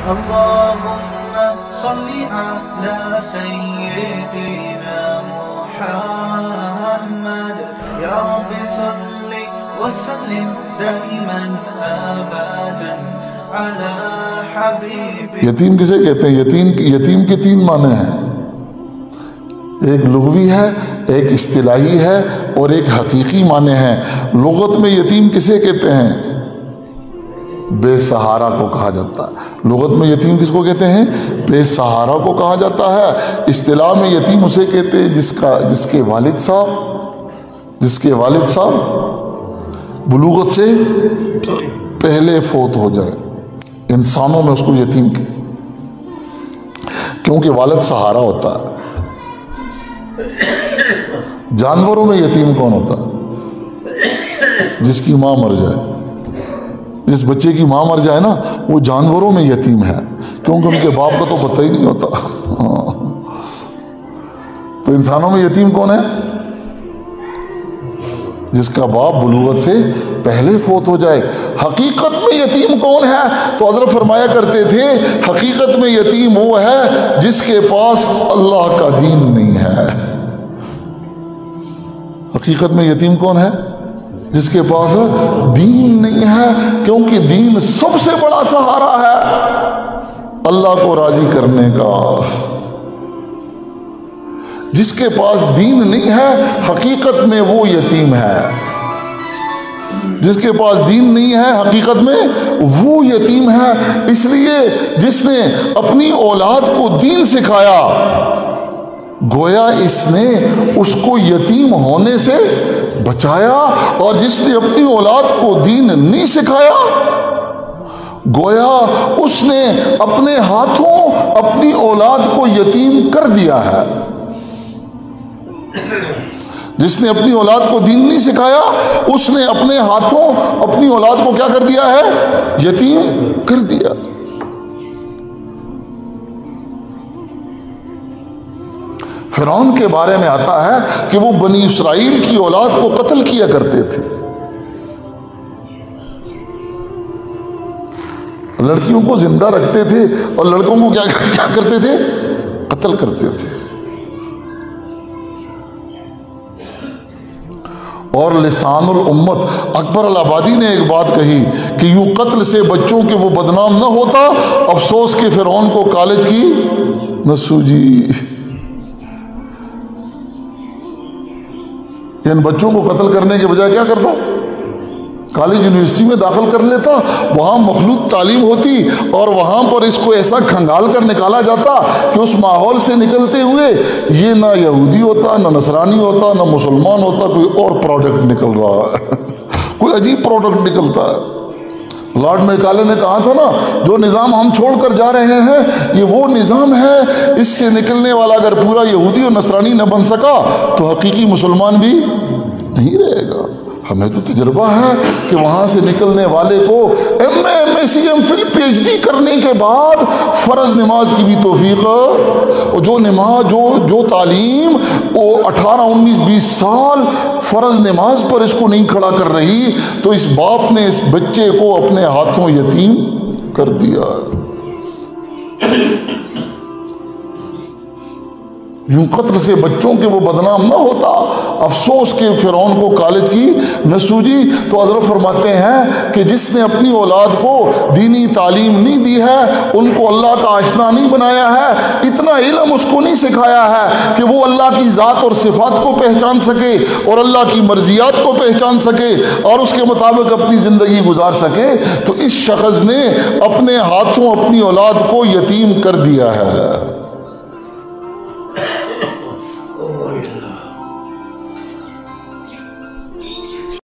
اللهم صل على سيدنا محمد يا رب صل وسلم دائما ابدا على حبيبك. یتیم کسے کہتے ہیں؟ یتیم کے تین معنی ہیں، ایک لغوی ہے، ایک اصطلاحی ہے اور ایک حقیقی معنی ہے۔ لغت میں یتیم کسے کہتے ہیں؟ بے سہارا کو کہا جاتا ہے۔ لغت میں یتیم کس کو کہتے ہیں؟ بے سہارا کو کہا جاتا ہے۔ اصطلاح میں یتیم اسے کہتے ہیں جس کے والد صاحب بلوغت سے پہلے فوت ہو جائے۔ انسانوں میں اس کو یتیم کیونکہ والد سہارا ہوتا ہے۔ جانوروں میں یتیم کون ہوتا ہے؟ جس کی ماں مر جائے، جس بچے کی ماں مر جائے نا، وہ جانوروں میں یتیم ہے، کیونکہ ان کے باپ کا تو پتہ ہی نہیں ہوتا۔ تو انسانوں میں یتیم کون ہے؟ جس کا باپ بلوغت سے پہلے فوت ہو جائے۔ حقیقت میں یتیم کون ہے؟ تو حضرت فرمایا کرتے تھے حقیقت میں یتیم وہ ہے جس کے پاس اللہ کا دین نہیں ہے۔ حقیقت میں یتیم کون ہے؟ جس کے پاس دین نہیں ہے، کیونکہ دین سب سے بڑا سہارا ہے اللہ کو راضی کرنے کا۔ جس کے پاس دین نہیں ہے حقیقت میں وہ یتیم ہے۔ جس کے پاس دین نہیں ہے حقیقت میں وہ یتیم ہے۔ اس لیے جس نے اپنی اولاد کو دین سکھایا، گویا اس نے اس کو یتیم ہونے سے بچایا، اور جس نے اپنی اولاد کو دین نہیں سکھایا، گویا اس نے اپنے ہاتھوں اپنی اولاد کو یتیم کر دیا ہے۔ جس نے اپنی اولاد کو دین نہیں سکھایا، اس نے اپنے ہاتھوں اپنی اولاد کو کیا کر دیا ہے؟ یتیم کر دیا۔ فرعون کے بارے میں آتا ہے کہ وہ بنی اسرائیل کی اولاد کو قتل کیا کرتے تھے، لڑکیوں کو زندہ رکھتے تھے اور لڑکوں کو کیا کرتے تھے؟ قتل کرتے تھے۔ اور لسان الامت اکبر الآبادی نے ایک بات کہی کہ یوں قتل سے بچوں کے وہ بدنام نہ ہوتا، افسوس کہ فرعون کو کالج کی نہ سوجی۔ ان بچوں کو قتل کرنے کے بجائے کیا کرتا؟ کالج یونیورسٹی میں داخل کر لیتا، وہاں مخلوط تعلیم ہوتی اور وہاں پر اس کو ایسا کھنگال کر نکالا جاتا کہ اس ماحول سے نکلتے ہوئے یہ نہ یہودی ہوتا، نہ نصرانی ہوتا، نہ مسلمان ہوتا، کوئی اور پروڈکٹ نکل رہا ہے، کوئی عجیب پروڈکٹ نکلتا ہے۔ لارڈ میکالے نے کہا تھا نا، جو نظام ہم چھوڑ کر جا رہے ہیں یہ وہ نظام ہے، اس سے نکلنے والا اگر پورا یہودی اور نصرانی نہ بن سکا تو حقیقی مسلمان بھی نہیں رہے گا۔ ہمیں تو تجربہ ہے کہ وہاں سے نکلنے والے کو M A, M S C, M phil, P H D کرنے کے بعد فرض نماز کی بھی توفیق، اور جو تعلیم وہ 18، 19، 20 سال فرض نماز پر اس کو نہیں کھڑا کر رہی، تو اس باپ نے اس بچے کو اپنے ہاتھوں یتیم کر دیا۔ یوں قتل سے بچوں کے وہ بدنام نہ ہوتا، افسوس کہ فرعون کو کالج کی نہ سوجی۔ تو حضرت فرماتے ہیں کہ جس نے اپنی اولاد کو دینی تعلیم نہیں دی ہے، ان کو اللہ کا آشنا نہیں بنایا ہے، اتنا علم اس کو نہیں سکھایا ہے کہ وہ اللہ کی ذات اور صفات کو پہچان سکے اور اللہ کی مرضیات کو پہچان سکے اور اس کے مطابق اپنی زندگی گزار سکے، تو اس شخص نے اپنے ہاتھوں اپنی اولاد کو یتیم کر دیا ہے۔